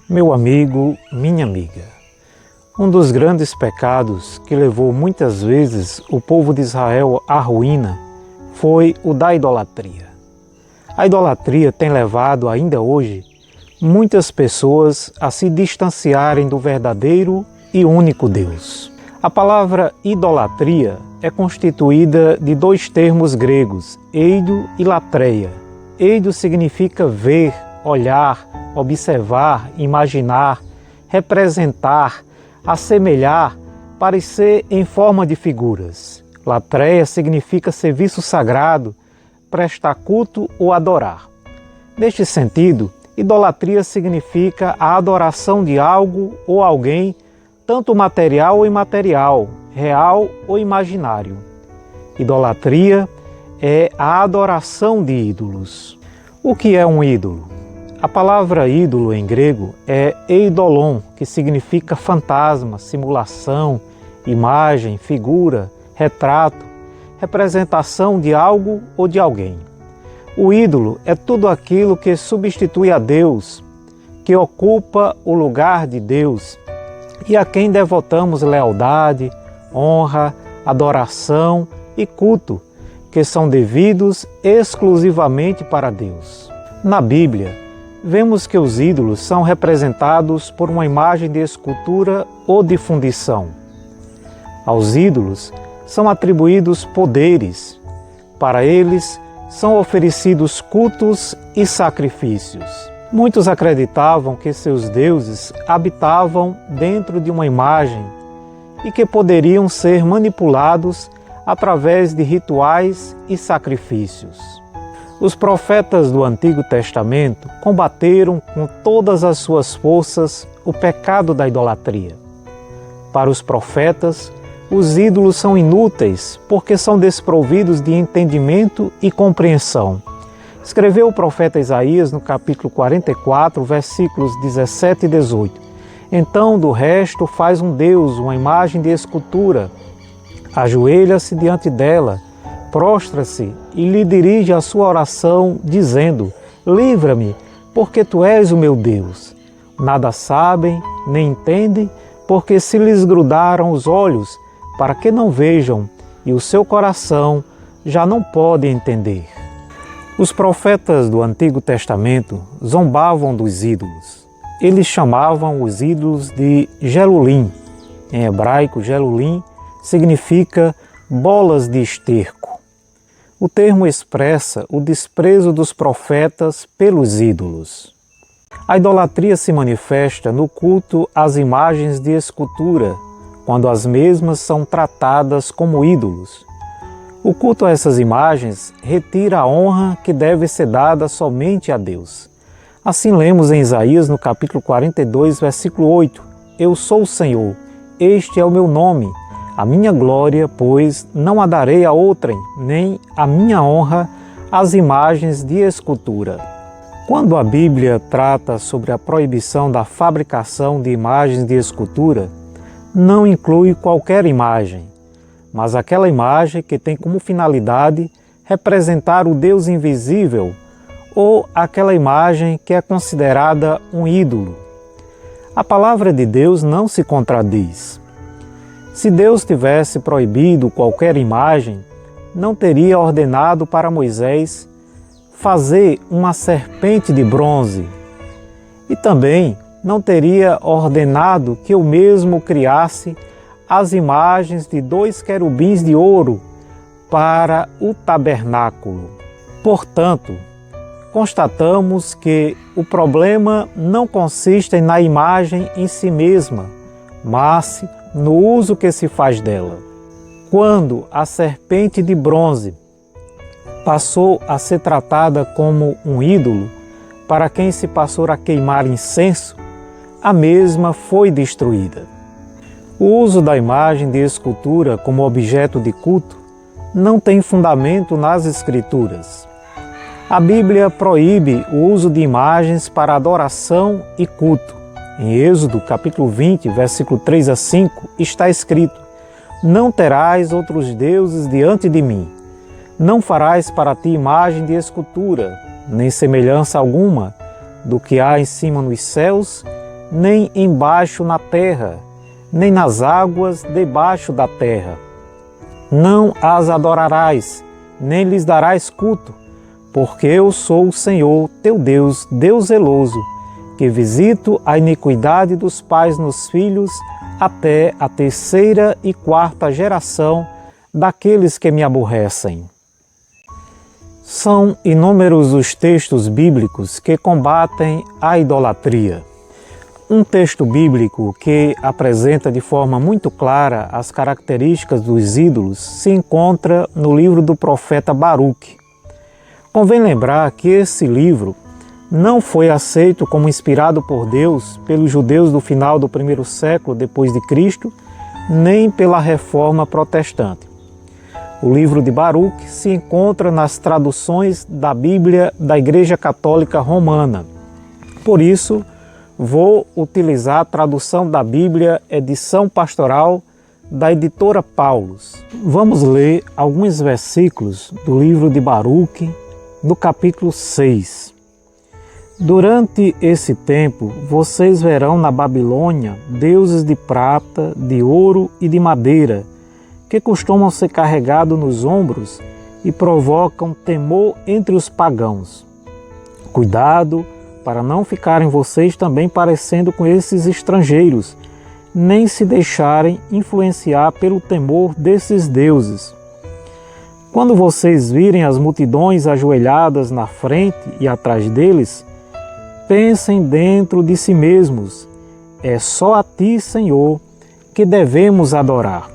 Meu amigo, minha amiga, um dos grandes pecados que levou muitas vezes o povo de Israel à ruína foi o da idolatria. A idolatria tem levado ainda hoje muitas pessoas a se distanciarem do verdadeiro e único Deus. A palavra idolatria é constituída de dois termos gregos, eido e latreia. Eido significa ver, olhar, observar, imaginar, representar, assemelhar, parecer em forma de figuras. Latreia significa serviço sagrado, prestar culto ou adorar. Neste sentido, idolatria significa a adoração de algo ou alguém, tanto material ou imaterial, real ou imaginário. Idolatria é a adoração de ídolos. O que é um ídolo? A palavra ídolo em grego é eidolon, que significa fantasma, simulação, imagem, figura, retrato, representação de algo ou de alguém. O ídolo é tudo aquilo que substitui a Deus, que ocupa o lugar de Deus e a quem devotamos lealdade, honra, adoração e culto, que são devidos exclusivamente para Deus. Na Bíblia, vemos que os ídolos são representados por uma imagem de escultura ou de fundição. Aos ídolos são atribuídos poderes. Para eles são oferecidos cultos e sacrifícios. Muitos acreditavam que seus deuses habitavam dentro de uma imagem e que poderiam ser manipulados através de rituais e sacrifícios. Os profetas do Antigo Testamento combateram com todas as suas forças o pecado da idolatria. Para os profetas, os ídolos são inúteis porque são desprovidos de entendimento e compreensão. Escreveu o profeta Isaías no capítulo 44, versículos 17 e 18. Então, do resto, faz um Deus, uma imagem de escultura, ajoelha-se diante dela, prostra-se e lhe dirige a sua oração, dizendo: livra-me, porque tu és o meu Deus. Nada sabem, nem entendem, porque se lhes grudaram os olhos, para que não vejam, e o seu coração já não pode entender. Os profetas do Antigo Testamento zombavam dos ídolos. Eles chamavam os ídolos de Gelulim. Em hebraico, Gelulim significa bolas de esterco. O termo expressa o desprezo dos profetas pelos ídolos. A idolatria se manifesta no culto às imagens de escultura, quando as mesmas são tratadas como ídolos. O culto a essas imagens retira a honra que deve ser dada somente a Deus. Assim lemos em Isaías no capítulo 42, versículo 8: Eu sou o Senhor, este é o meu nome. A minha glória, pois, não a darei a outrem, nem a minha honra às imagens de escultura. Quando a Bíblia trata sobre a proibição da fabricação de imagens de escultura, não inclui qualquer imagem, mas aquela imagem que tem como finalidade representar o Deus invisível ou aquela imagem que é considerada um ídolo. A palavra de Deus não se contradiz. Se Deus tivesse proibido qualquer imagem, não teria ordenado para Moisés fazer uma serpente de bronze e também não teria ordenado que eu mesmo criasse as imagens de 2 querubins de ouro para o tabernáculo. Portanto, constatamos que o problema não consiste na imagem em si mesma, mas no uso que se faz dela. Quando a serpente de bronze passou a ser tratada como um ídolo, para quem se passou a queimar incenso, a mesma foi destruída. O uso da imagem de escultura como objeto de culto não tem fundamento nas Escrituras. A Bíblia proíbe o uso de imagens para adoração e culto. Em Êxodo, capítulo 20, versículo 3 a 5, está escrito: Não terás outros deuses diante de mim. Não farás para ti imagem de escultura, nem semelhança alguma do que há em cima nos céus, nem embaixo na terra, nem nas águas debaixo da terra. Não as adorarás, nem lhes darás culto, porque eu sou o Senhor teu Deus, Deus zeloso, que visito a iniquidade dos pais nos filhos até a terceira e quarta geração daqueles que me aborrecem. São inúmeros os textos bíblicos que combatem a idolatria. Um texto bíblico que apresenta de forma muito clara as características dos ídolos se encontra no livro do profeta Baruque. Convém lembrar que esse livro não foi aceito como inspirado por Deus pelos judeus do final do primeiro século depois de Cristo, nem pela Reforma Protestante. O livro de Baruque se encontra nas traduções da Bíblia da Igreja Católica Romana. Por isso, vou utilizar a tradução da Bíblia Edição Pastoral da editora Paulus. Vamos ler alguns versículos do livro de Baruque, no capítulo 6. Durante esse tempo, vocês verão na Babilônia deuses de prata, de ouro e de madeira, que costumam ser carregados nos ombros e provocam temor entre os pagãos. Cuidado para não ficarem vocês também parecendo com esses estrangeiros, nem se deixarem influenciar pelo temor desses deuses. Quando vocês virem as multidões ajoelhadas na frente e atrás deles, pensem dentro de si mesmos: é só a ti, Senhor, que devemos adorar.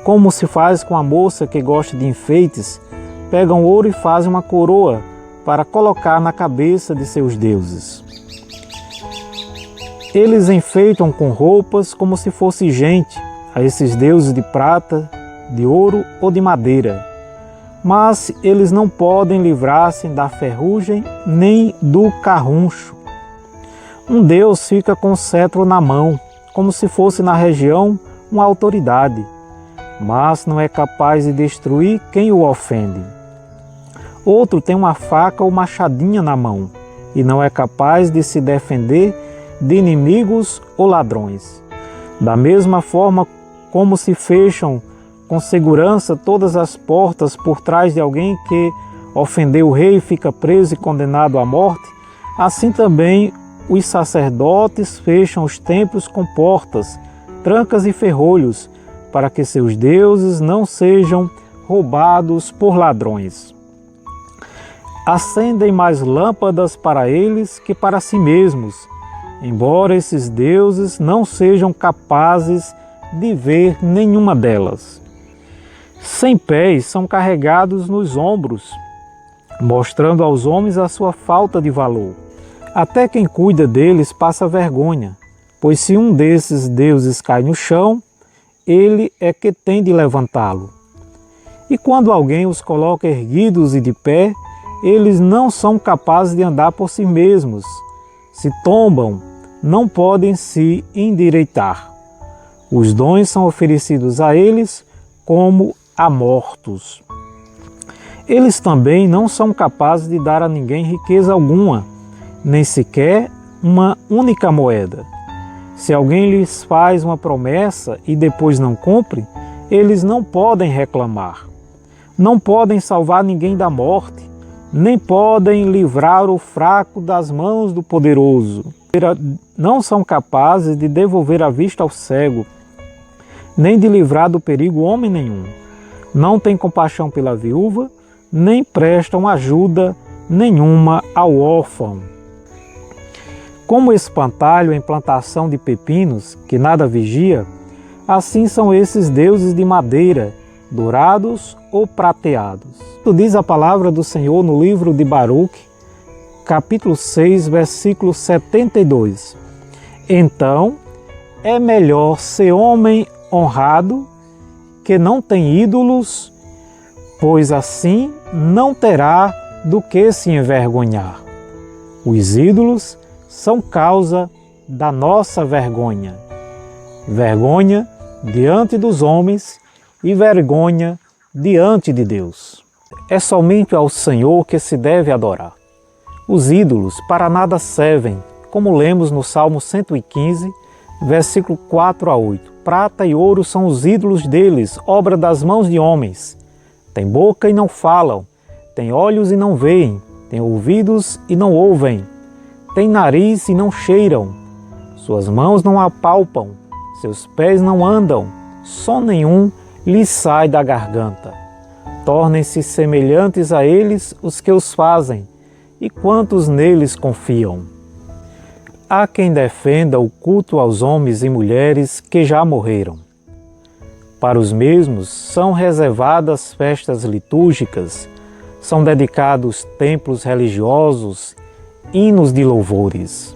Como se faz com a moça que gosta de enfeites, pegam ouro e fazem uma coroa para colocar na cabeça de seus deuses. Eles enfeitam com roupas como se fosse gente a esses deuses de prata, de ouro ou de madeira. Mas eles não podem livrar-se da ferrugem nem do carruncho. Um deus fica com o cetro na mão, como se fosse na região uma autoridade, mas não é capaz de destruir quem o ofende. Outro tem uma faca ou machadinha na mão e não é capaz de se defender de inimigos ou ladrões. Da mesma forma como se fecham com segurança todas as portas por trás de alguém que ofendeu o rei e fica preso e condenado à morte, assim também os sacerdotes fecham os templos com portas, trancas e ferrolhos, para que seus deuses não sejam roubados por ladrões. Acendem mais lâmpadas para eles que para si mesmos, embora esses deuses não sejam capazes de ver nenhuma delas. Sem pés são carregados nos ombros, mostrando aos homens a sua falta de valor. Até quem cuida deles passa vergonha, pois se um desses deuses cai no chão, ele é que tem de levantá-lo. E quando alguém os coloca erguidos e de pé, eles não são capazes de andar por si mesmos. Se tombam, não podem se endireitar. Os dons são oferecidos a eles como a mortos. Eles também não são capazes de dar a ninguém riqueza alguma, nem sequer uma única moeda. Se alguém lhes faz uma promessa e depois não cumpre, eles não podem reclamar. Não podem salvar ninguém da morte, nem podem livrar o fraco das mãos do poderoso. Não são capazes de devolver a vista ao cego, nem de livrar do perigo homem nenhum. Não têm compaixão pela viúva, nem prestam ajuda nenhuma ao órfão. Como espantalho em plantação de pepinos, que nada vigia, assim são esses deuses de madeira, dourados ou prateados. Diz a palavra do Senhor no livro de Baruque, capítulo 6, versículo 72. Então, é melhor ser homem honrado que não tem ídolos, pois assim não terá do que se envergonhar. Os ídolos são causa da nossa vergonha. Vergonha diante dos homens e vergonha diante de Deus. É somente ao Senhor que se deve adorar. Os ídolos para nada servem, como lemos no Salmo 115, versículo 4 a 8. Prata e ouro são os ídolos deles, obra das mãos de homens. Tem boca e não falam, tem olhos e não veem, tem ouvidos e não ouvem, tem nariz e não cheiram, suas mãos não apalpam, seus pés não andam, som nenhum lhes sai da garganta. Tornem-se semelhantes a eles os que os fazem, e quantos neles confiam. Há quem defenda o culto aos homens e mulheres que já morreram. Para os mesmos são reservadas festas litúrgicas, são dedicados templos religiosos, hinos de louvores.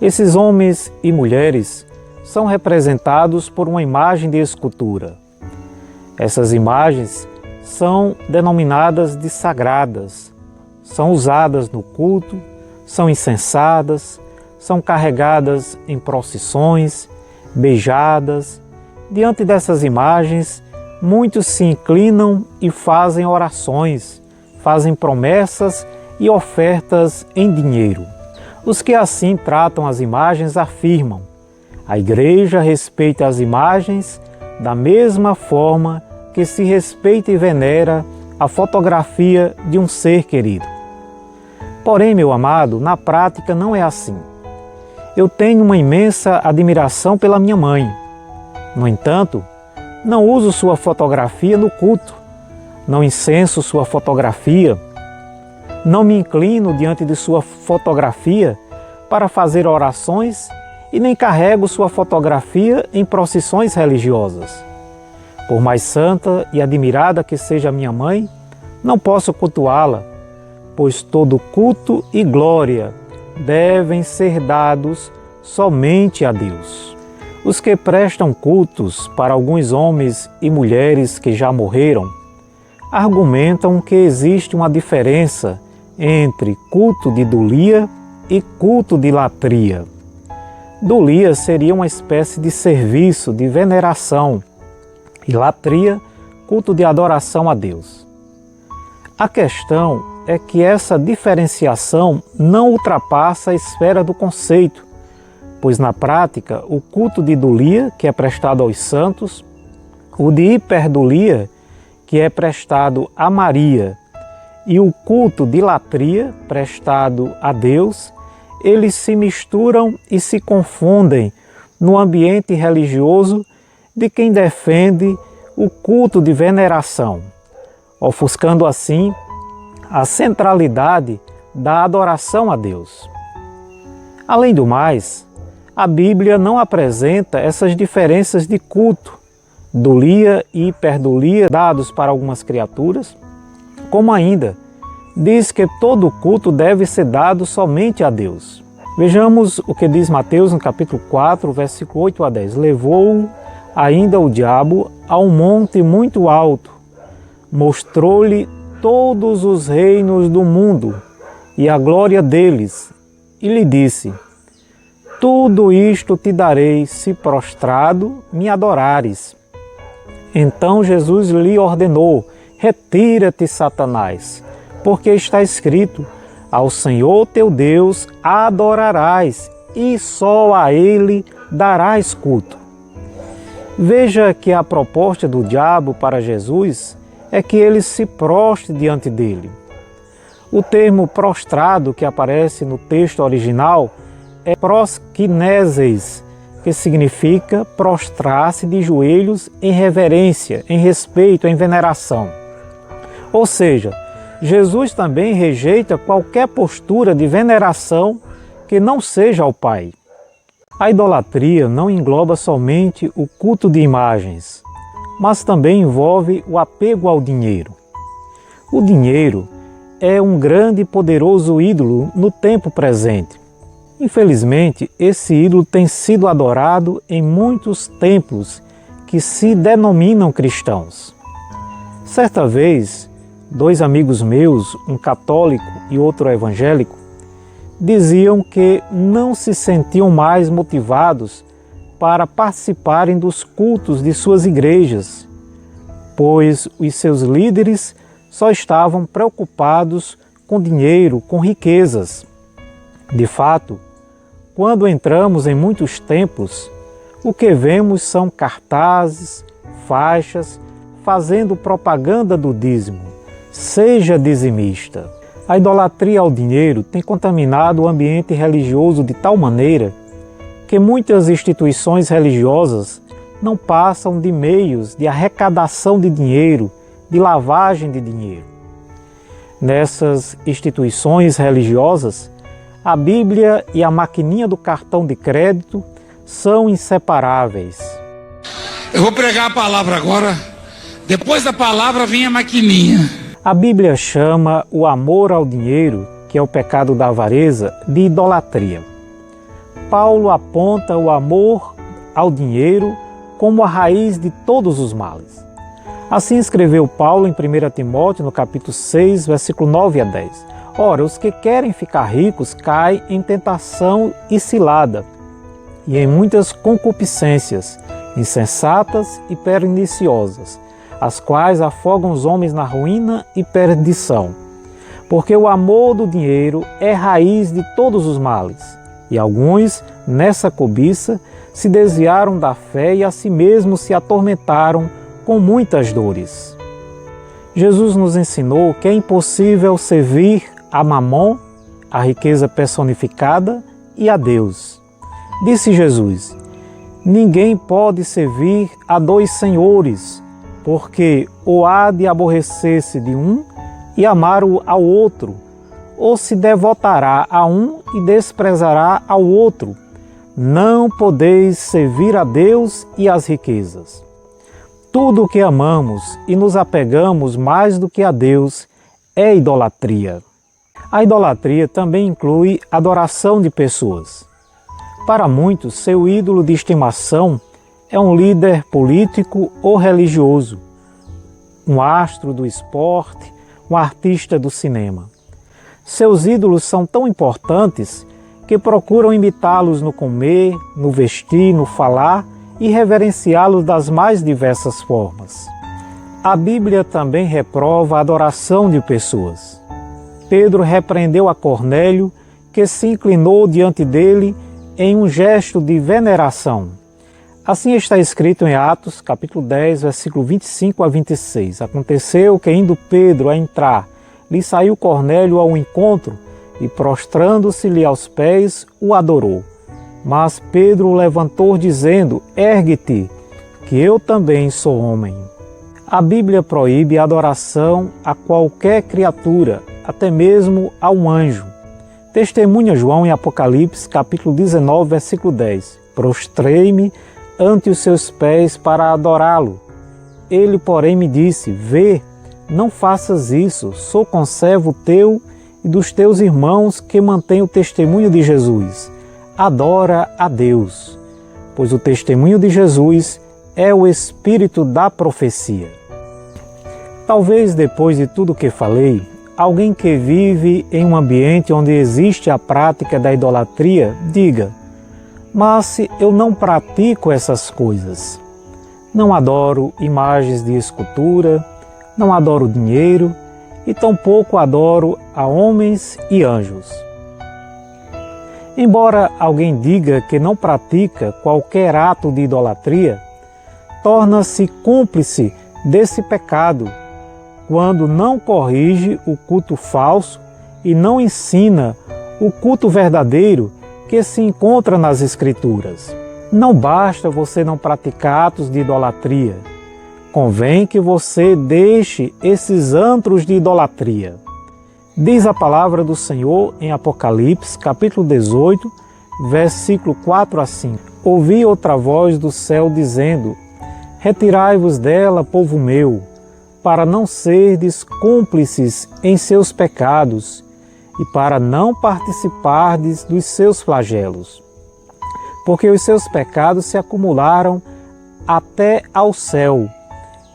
Esses homens e mulheres são representados por uma imagem de escultura. Essas imagens são denominadas de sagradas, são usadas no culto, são incensadas, são carregadas em procissões, beijadas. Diante dessas imagens, muitos se inclinam e fazem orações, fazem promessas e ofertas em dinheiro. Os que assim tratam as imagens afirmam: a Igreja respeita as imagens da mesma forma que se respeita e venera a fotografia de um ser querido. Porém, meu amado, na prática não é assim. Eu tenho uma imensa admiração pela minha mãe. No entanto, não uso sua fotografia no culto, não incenso sua fotografia, não me inclino diante de sua fotografia para fazer orações e nem carrego sua fotografia em procissões religiosas. Por mais santa e admirada que seja minha mãe, não posso cultuá-la, pois todo culto e glória devem ser dados somente a Deus. Os que prestam cultos para alguns homens e mulheres que já morreram, argumentam que existe uma diferença entre culto de idolia e culto de latria. Idolia seria uma espécie de serviço, de veneração, e latria, culto de adoração a Deus. A questão é que essa diferenciação não ultrapassa a esfera do conceito, pois na prática o culto de idolia, que é prestado aos santos, o de hiperdulia, que é prestado a Maria, e o culto de latria, prestado a Deus, eles se misturam e se confundem no ambiente religioso de quem defende o culto de veneração, ofuscando assim a centralidade da adoração a Deus. Além do mais, a Bíblia não apresenta essas diferenças de culto, dulia e hiperdulia dados para algumas criaturas, como ainda diz que todo culto deve ser dado somente a Deus. Vejamos o que diz Mateus no capítulo 4, versículo 8 a 10. Levou-o ainda o diabo a um monte muito alto, mostrou-lhe todos os reinos do mundo e a glória deles, e lhe disse: tudo isto te darei se prostrado me adorares. Então Jesus lhe ordenou: retira-te, Satanás, porque está escrito: ao Senhor teu Deus adorarás e só a Ele darás culto. Veja que a proposta do diabo para Jesus é que ele se prostre diante dele. O termo prostrado que aparece no texto original é proskineses, que significa prostrar-se de joelhos em reverência, em respeito, em veneração. Ou seja, Jesus também rejeita qualquer postura de veneração que não seja ao Pai. A idolatria não engloba somente o culto de imagens, mas também envolve o apego ao dinheiro. O dinheiro é um grande e poderoso ídolo no tempo presente. Infelizmente, esse ídolo tem sido adorado em muitos templos que se denominam cristãos. Certa vez, dois amigos meus, um católico e outro evangélico, diziam que não se sentiam mais motivados para participarem dos cultos de suas igrejas, pois os seus líderes só estavam preocupados com dinheiro, com riquezas. De fato, quando entramos em muitos templos, o que vemos são cartazes, faixas, fazendo propaganda do dízimo. Seja dizimista. A idolatria ao dinheiro tem contaminado o ambiente religioso de tal maneira que muitas instituições religiosas não passam de meios de arrecadação de dinheiro, de lavagem de dinheiro. Nessas instituições religiosas, a Bíblia e a maquininha do cartão de crédito são inseparáveis. Eu vou pregar a palavra agora, depois da palavra vem a maquininha. A Bíblia chama o amor ao dinheiro, que é o pecado da avareza, de idolatria. Paulo aponta o amor ao dinheiro como a raiz de todos os males. Assim escreveu Paulo em 1 Timóteo, no capítulo 6, versículo 9 a 10. Ora, os que querem ficar ricos caem em tentação e cilada, e em muitas concupiscências, insensatas e perniciosas, as quais afogam os homens na ruína e perdição. Porque o amor do dinheiro é raiz de todos os males, e alguns, nessa cobiça, se desviaram da fé e a si mesmos se atormentaram com muitas dores. Jesus nos ensinou que é impossível servir a Mamon, a riqueza personificada, e a Deus. Disse Jesus: ninguém pode servir a dois senhores, porque ou há de aborrecer-se de um e amar ao outro, ou se devotará a um e desprezará ao outro. Não podeis servir a Deus e às riquezas. Tudo o que amamos e nos apegamos mais do que a Deus é idolatria. A idolatria também inclui adoração de pessoas. Para muitos, seu ídolo de estimação é um líder político ou religioso, um astro do esporte, um artista do cinema. Seus ídolos são tão importantes que procuram imitá-los no comer, no vestir, no falar e reverenciá-los das mais diversas formas. A Bíblia também reprova a adoração de pessoas. Pedro repreendeu a Cornélio, que se inclinou diante dele em um gesto de veneração. Assim está escrito em Atos, capítulo 10, versículo 25 a 26. Aconteceu que, indo Pedro a entrar, lhe saiu Cornélio ao encontro e, prostrando-se-lhe aos pés, o adorou. Mas Pedro o levantou, dizendo: ergue-te, que eu também sou homem. A Bíblia proíbe a adoração a qualquer criatura, até mesmo a um anjo. Testemunha João em Apocalipse, capítulo 19, versículo 10. Prostrei-me ante os seus pés para adorá-lo. Ele, porém, me disse: vê, não faças isso, sou conservo teu e dos teus irmãos que mantêm o testemunho de Jesus. Adora a Deus, pois o testemunho de Jesus é o espírito da profecia. Talvez depois de tudo o que falei, alguém que vive em um ambiente onde existe a prática da idolatria diga: mas eu não pratico essas coisas. Não adoro imagens de escultura, não adoro dinheiro e tampouco adoro a homens e anjos. Embora alguém diga que não pratica qualquer ato de idolatria, torna-se cúmplice desse pecado quando não corrige o culto falso e não ensina o culto verdadeiro que se encontra nas Escrituras. Não basta você não praticar atos de idolatria. Convém que você deixe esses antros de idolatria. Diz a palavra do Senhor em Apocalipse, capítulo 18, versículo 4 a 5. Ouvi outra voz do céu dizendo: retirai-vos dela, povo meu, para não serdes cúmplices em seus pecados e para não participardes dos seus flagelos. Porque os seus pecados se acumularam até ao céu,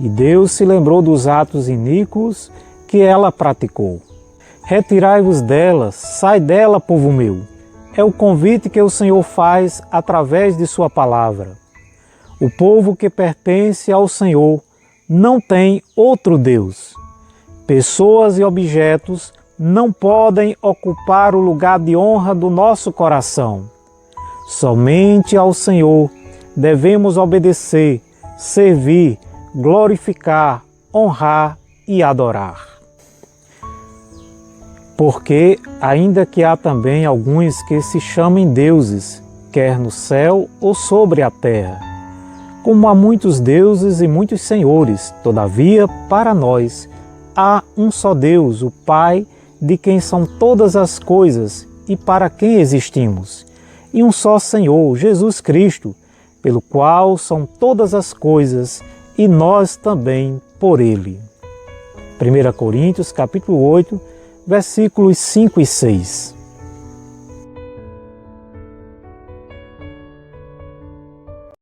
e Deus se lembrou dos atos iníquos que ela praticou. Retirai-vos dela, sai dela, povo meu. É o convite que o Senhor faz através de sua palavra. O povo que pertence ao Senhor não tem outro Deus. Pessoas e objetos não podem ocupar o lugar de honra do nosso coração. Somente ao Senhor devemos obedecer, servir, glorificar, honrar e adorar. Porque, ainda que há também alguns que se chamem deuses, quer no céu ou sobre a terra, como há muitos deuses e muitos senhores, todavia, para nós, há um só Deus, o Pai, de quem são todas as coisas e para quem existimos, e um só Senhor, Jesus Cristo, pelo qual são todas as coisas e nós também por Ele. 1 Coríntios capítulo 8, versículos 5 e 6.